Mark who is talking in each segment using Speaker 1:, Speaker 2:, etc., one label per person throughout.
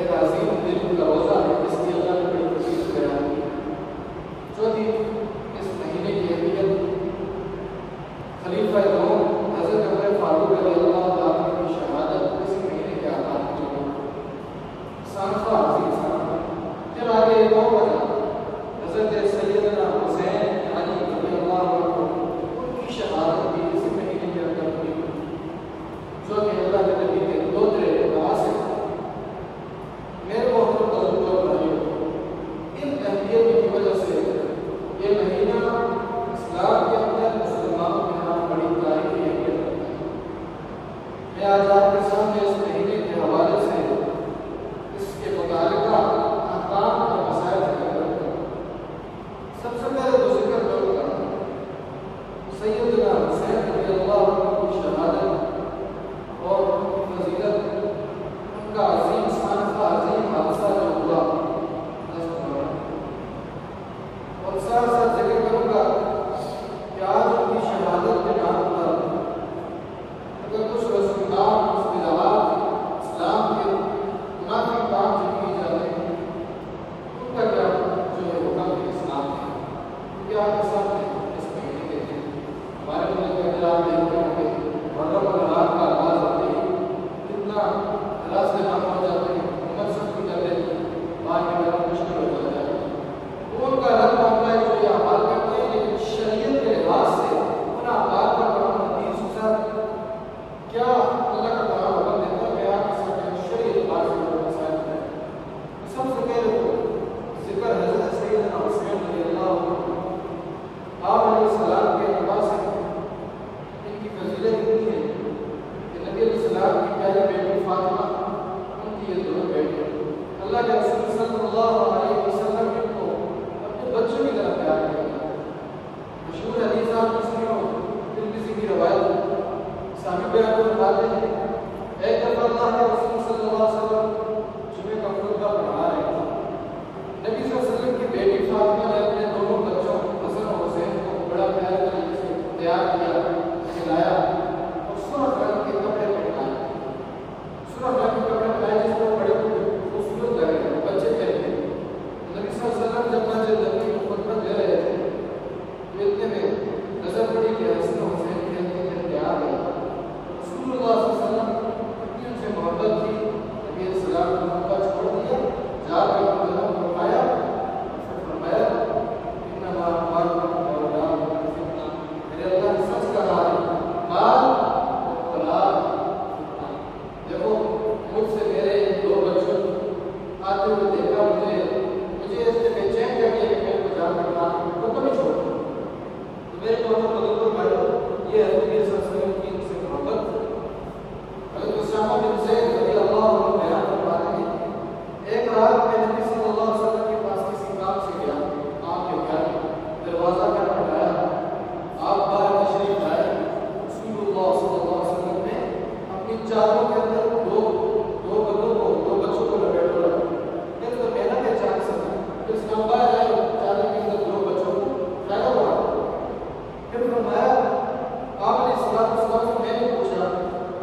Speaker 1: ایک عظیم دل کا روزہ ہے جس کی اللہ نے بڑی خوشی بیان کی. چوتھی اس مہینے کی اہمیت خلیفہ دوم حضرت عمر فاروق رضی اللہ تعالیٰ عنہ کی شہادت اس مہینے کے آغاز کی ہے. سانفہ عظیم سانفہ. پھر آگے ایک اور وجہ حضرت سیدنا حسین علی رضی اللہ عنہ ان کی شہادت بھی اسی مہینے کے اندر ہوئی جو کہ اللہ کے نبی کے دوترے واسطے میرے محترم بزرگوں بھائیوں، ان اہمیت کی وجہ سے یہ مہینہ اسلام کے اندر مسلمانوں کے یہاں بڑی تاریخی اہمیت رکھتا ہے. میں آج آپ کے سامنے اس مہینے کے حوالے سے اس کے متعلقہ احکام اور مسائل ذکر کرتا ہوں. سب سے پہلے تو ذکر ضرور کرتا ہوں سیدنا حسین رضی اللہ عنہ کی شہادت اور فضیلت، ان کا عظیم سانفہ عظیم حادثہ جو ہوا اور ساتھ ساتھ ذکر کروں گا کہ آج ان کی شہادت کے نام پر اگر کچھ رسومات کچھ بدعات اسلام کے منافی کام جو کیے جاتے ہیں ان کا کیا جو ہے حکم ہے اسلام ہے. کیونکہ آپ کے سامنے اس مہینے کے دن ہمارے ملک کے اندر آپ دیکھتے ہوں گے محرم الحرام کا آغاز ہوتے ہی کتنا راستے نام ہو جاتے ہیں، عمر سب کی کر دیتی ہے، باہر نکلنا مشکل ہو جاتا ہے. وہ ان کا رد معاملہ ہے جو یہ اعمال کرتے ہیں، لیکن شریعت کے لحاظ سے ان اعمال کا قرآن حدیث کے ساتھ کیا اللہ کا قرآن حکم دیتا ہے کہ آپ کے ساتھ شریعت اعتبار سے جو مسائل ہیں. سب سے پہلے تو ذکر حضرت سیدنا حسین رضی اللہ عنہ آپ علیہ السلام کے اعتبار سے ان کی فضیلت اتنی ہے کہ نبی علیہ السلام کی پیاری بیٹی فاطمہ ان کی یہ دونوں بیٹے اللہ کے رسول صلی اللہ علیہ وسلم نے ان کو اپنے بچوں کی طرح پیار کیا. مشہور حدیث آپ کی سنی ہو، ترمذی کی روایت صحابی بیان فرماتے ہیں ایک دفعہ اللہ کے رسول صلی اللہ علیہ وسلم جمعے کا خطبہ پڑھا رہے تھے. نبی صلی اللہ علیہ وسلم کی بیٹی فاطمہ نے اپنے دونوں بچوں حسن اور حسین کو بڑا پیارا طریقے سے تیار کیا، کھلایا اور سرخ رنگ کے کپڑے پہنائے. سرخ رنگ کے کپڑے پہنائے جس کو بڑے خوبصورت لگے بچے پہنتے. نبی صلی اللہ علیہ وسلم جب مسجد نبوی میں خطبہ دے رہے تھے تو اتنے میں نظر پڑی کہ حسن اور حسین کی ہلکی تیار ہے. رسول اللہ صلی اللہ علیہ وسلم اتنی ان سے محبت تھی، نبی علیہ السلام نے محبت چھوڑ دیا، جا کر قدم اٹھایا اور پھر فرمایا انما اموالکم واولادکم فتنہ، میرے اللہ نے سچ کہا ہے مال اور اولاد فتنہ. دیکھو مجھ سے میرے دو بچوں آتے ہوئے دیکھا، مجھے اس سے بے چین کر دیا کہ میں کو جا کر کام کو کبھی چھوڑ دوں. تو میرے دونوں بزرگوں بھائیوں، یہ ہے نبی صلی اللہ علیہ وسلم کی ان سے محبت. حضرت اسامہ بن زید رضی اللہ عنہ بیان فرماتے ہیں ایک رات میں نبی صلی اللہ علیہ وسلم کے پاس کسی کام سے گیا، آپ کے گھر دروازہ پر کھٹکایا، آپ باہر تشریف لائے. رسول اللہ صلی اللہ علیہ وسلم نے اپنی چادروں کے اندر دو بچوں کو لپیٹ کر رکھا. پھر تو میں نے پہچان سکا کہ اس کا باہر آئے چادر کے اندر دو بچوں کو پھیلا ہوا. پھر فرمایا آپ علیہ السلام سے میں نے پوچھا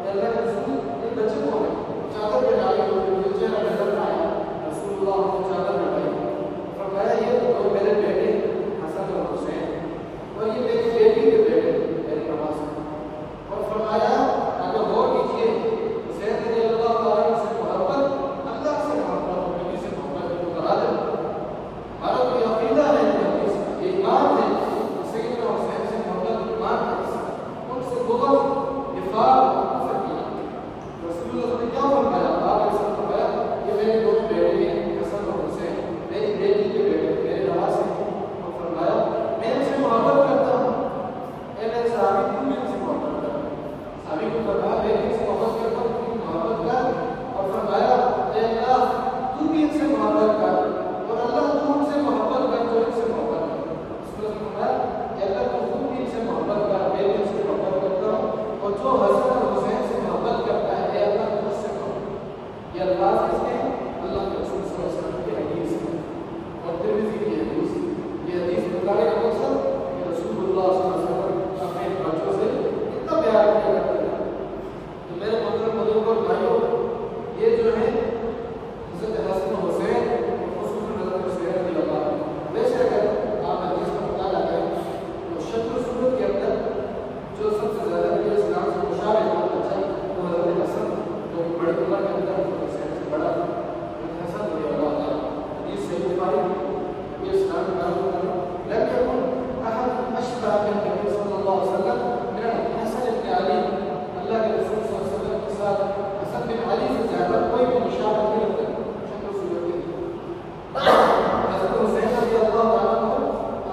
Speaker 1: کہ اللہ کے رسول یہ بچے کون ہیں؟ چادر پہ ڈالی ہوئی چہرہ نظر نہ آیا. رسول اللہ نے چادر ہٹائی، فرمایا یہ دو میرے بیٹے حسن اور حسین اور یہ میری بیٹی کے بیٹے میری نماز. اور فرمایا اگر غور کیجیے حسین رضی اللہ تعالیٰ سے محبت اللہ سے محبت اور نبی سے محبت کو کرا دے. ہمارا کوئی عقیدہ ہے، یہ ایمان ہے. سیدنا حسین سے محبت ایمان کا حصہ، ان سے بغض نفاق اور کفر کیا. رسول اللہ نے کیا فرمایا؟ آپ نے سب فرمایا یہ میرے دو بیٹے ہیں حسن اور حسین، میری بیٹی کے بیٹے میرے نواز ہیں. اور فرمایا میں ان سے محبت کرتا ہوں. اے میرے صحابی تم بھی ان سے محبت کر. صحابی کو فرمایا میں ان سے محبت کرتا ہوں، تم محبت کر. اور فرمایا اے اللہ تو بھی ان سے محبت کر اور اللہ تو ان سے محبت کر جو ان سے محبت کر. رسول اللہ نے فرمایا اے اللہ تو خود بھی ان سے محبت کر، میں بھی ان سے محبت کرتا ہوں، اور جو حسن اور حسین سے محبت کرتا ہے اے اللہ تو اس سے محبت. یہ الفاظ اس نے اللہ کے رسول صلی اللہ علیہ وسلم کی حدیث ہے اور ترمذی کی حدیث ہے. یہ حدیث بتانے کا مقصد کہ رسول اللہ صلی اللہ علیہ وسلم اپنے بچوں سے اتنا پیار کیا کرتے ہیں. تو میرے محترم بزرگوں اور بھائیوں، یہ جو ہے حضرت بڑی عمر کے اندر حسین سے بڑا حسن رضی اللہ تعالیٰ یہ صحیح بخاری یہ اسلام کا لم يكن احد اشبه بالنبي صلى الله عليه وسلم من الحسن بن علي اللہ کے رسول صلی اللہ علیہ وسلم کے ساتھ حسن بن علی سے زیادہ کوئی بھی مشابہت نہیں رکھتا شکل صورت کے حضرت حسین رضی اللہ عنہ کو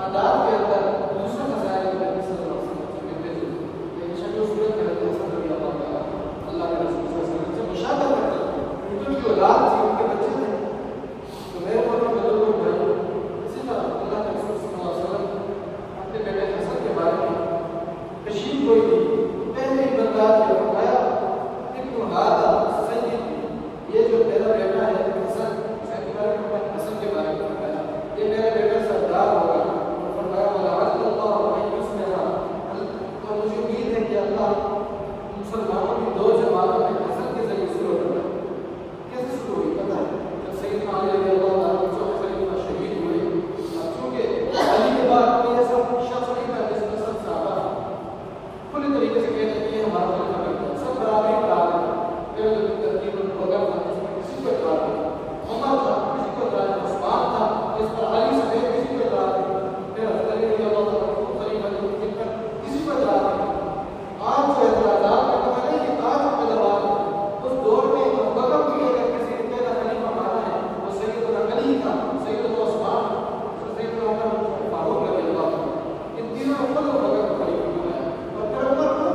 Speaker 1: آداب کے اندر دوسرے مسائل میں نبی صلی اللہ علیہ وسلم سے ملتے تھے لیکن شکل صورت میں حضرت حسن رضی اللہ تعالیٰ اللہ کے رسول صلی اللہ علیہ وسلم سے مشابہت کرتے تھے کیونکہ ان کی اولاد تھی ان کے بچے تھے تو میرے ملک میں لوگ بھائی اسی طرح اللہ کے رسول صلی اللہ علیہ وسلم اپنے بیٹے حسن کے بارے میں تشریف ہوئی تھی پہلے ہی بندہ یہ فرمایا ابن هذا سید یہ جو میرا بیٹا ہے حسن حسن کے بارے میں فرمایا یہ میرا بیٹا سردار ہوگا اور فرمایا ولعل اللہ ان یصلح اور مجھے امید ہے کہ اللہ مسلمانوں کی دو جماعتوں میں حسن کے ذریعے شروع کرنا کیسے شروع ہوئی پتہ ہے جب سیدنا علی رضی اللہ عنہ چوتھے خلیفہ شہید ہوئے کیونکہ علی کے بعد کوئی ایسا شخص نہیں تھا جس میں سب صحابہ پوری طریقے سے کہتے ہیں کہ ہمارا خلیفہ کرتا ہے سب برابری برابر ہے پھر ترتیب الوغیرہ تھا جس میں کسی کو اعتراض نہیں عمر تھا کسی کو اعتراض نہیں عثمان تھا جس پر علی سمیت کسی کو اعتراض نہیں پھر حضرت علی رضی اللہ عنہ خلیفہ جو جن پر کسی کو اعتراض نہیں آج جو اعتراضات کا کہا ہے یہ تاج پیداوار ہے اس دور میں ابوبکر کو یہ اگر کسی نے پہلا خلیفہ مانا ہے وہ سیدنا علی تھا سیدنا عثمان سیدنا عمر فاروق رضی اللہ عنہ ان تینوں نے خود ابوبکر کو خلیفہ بنایا اور پھر عمر کو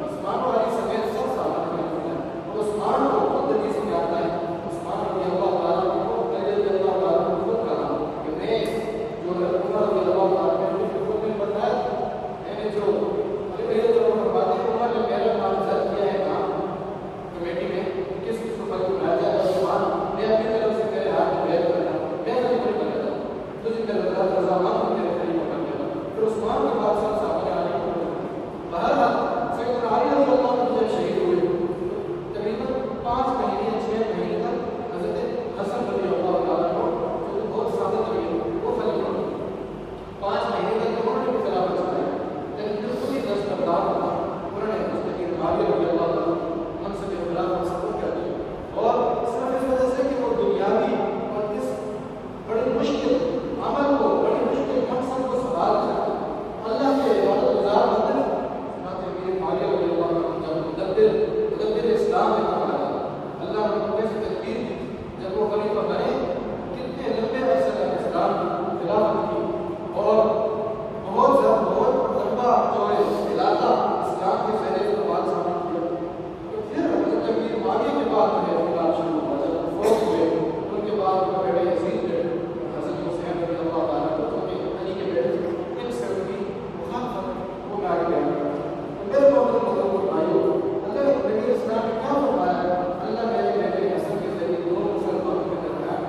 Speaker 1: عثمان و علی سمیت سب صحابہ نے خلیفہ بنایا اور عثمان کو خود حدیث میں آتا ہے عثمان رضی اللہ تعالیٰ کو علی رضی اللہ تعالیٰ کو خود کہا کہ میں جو عمر رضی اللہ تعالیٰ نے مجھے خود میں بتایا میں نے جو علی رضی اللہ فرماتے ہیں عمر نے میرا نامزد کیا ہے کام کمیٹی میں کس کس کو پر بنایا جائے عثمان میں اپنی طرف سے تیرے ہاتھ میں بیعت کرتا ہوں میں خلیفہ بن جاتا ہوں تجھے میرا رضامند ہوں تیرے خلیفہ بن جاتا ہوں پھر عثمان کے بعد سب صحابہ نے علی کو بہرحال سیدنا علی رضی اللہ عنہ جب شہید ہوئے تقریباً 5 مہینے 6 مہینے تک حضرت حسن رضی اللہ تعالیٰ عنہ جو بہت سادہ طبیعت وہ خلیفہ 5 مہینے تک انہوں نے بھی خلافت چلایا لیکن بالکل ہی دستبردار تھا انہوں نے مستقیم معاویہ رضی اللہ تعالیٰ منصب خلافت سبق کر دیا اور صرف اس وجہ سے کہ وہ دنیاوی اور اس بڑی مشکل عمل کو بڑی مشکل مقصد کو سنبھال کر اللہ کے عبادت گزار بندے حضرت امیر معاویہ رضی اللہ عنہ جب مدبر اسلام میں کہا گیا اللہ نے ان سے تدبیر دی جب وہ خلیفہ بنے کتنے لمبے عرصے تک اسلام کی خلافت کی اور بہت لمبا جو ہے علاقہ اسلام کے پہلے کے بعد سامنے کیا تو پھر حضرت امیر معاویہ کے بعد جو ہے خلاف شروع ہوا جب فوت ہوئے ان کے بعد ان کا بیٹا یزید ہے حضرت حسین رضی اللہ تعالیٰ کو جو کہ علی کے بیٹے ان سے ان کی مخالفت وہ میں آگے بیان کرتا ہوں میرے محترم بزرگوں بھائیوں اللہ نے نبی اسلام نے کیا فرمایا اللہ میرے بیٹے حسن کے ذریعے دونوں مسلمانوں کے درمیان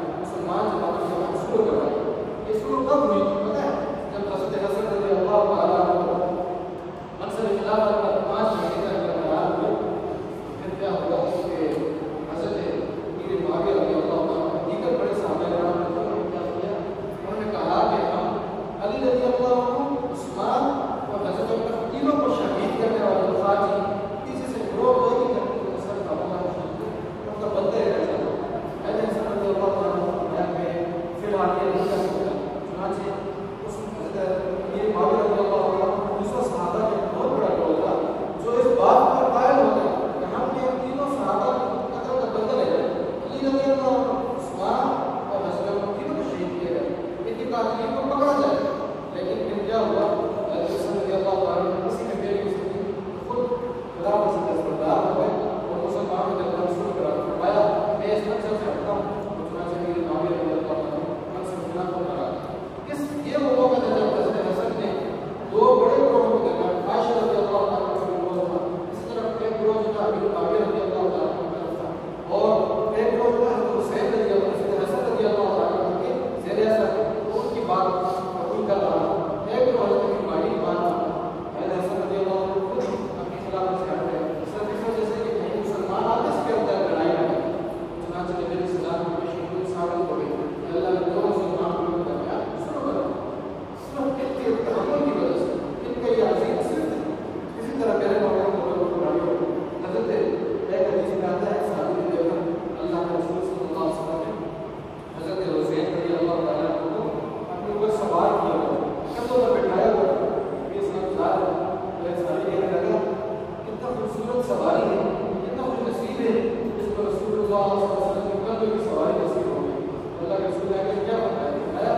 Speaker 1: اللہ صلی اللہ علیہ وسلم کی قلب کی سواری نصیب ہو گئی. اللہ کے رسول نے کیا بتایا؟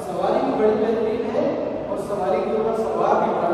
Speaker 1: سواری بھی بڑی بہترین ہے اور سواری کے اوپر سوار بھی بڑا